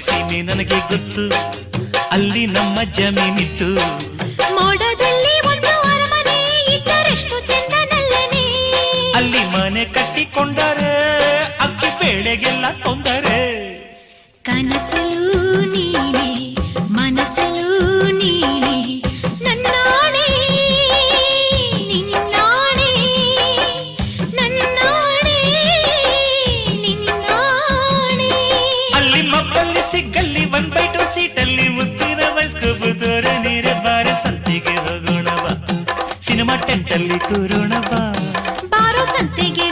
ಸೀಮೆ ನನಗೆ ಗೊತ್ತು, ಅಲ್ಲಿ ನಮ್ಮ ಜಮೀನಿತ್ತು. ಮೋಡದಲ್ಲಿ ಒಂದು ಅರಮನೆ ಇದ್ದರೆಷ್ಟು ಚಂದನಲ್ಲನೆ, ಅಲ್ಲಿ ಮನೆ ಕಟ್ಟಿಕೊಂಡರೆ ಅಕ್ಕಿ ಬೇಳೆಗೆಲ್ಲ ತೊಂದರೆ. ಕನಸಲು ನೀನೆ ಮನಸಲು ನೀನೆ, ನನ್ನಾಣೆ ನಿನ್ನಾಣೆ, ನನ್ನಾಣೆ ನಿನ್ನಾಣೆ. ಅಲ್ಲಿ ಮಬ್ಬಲ್ಲಿ ಸಿಗ್ಗಲ್ಲಿ 1/2 ಸೀಟಲ್ಲಿ ಮುತ್ತಿನ ವಯಸ್ಕೊಬ್ಬು ತೋರ ನೀರೆ ಬಾರೆ ಸಂತೆಗೆ ಹೋಗೋಣ ಬಾ, ಸಿನಿಮಾ ಟೆಂಟಲ್ಲಿ ಕೂರೋಣ ಬಾ, ಬಾರೋ ಸಂತೆಗೆ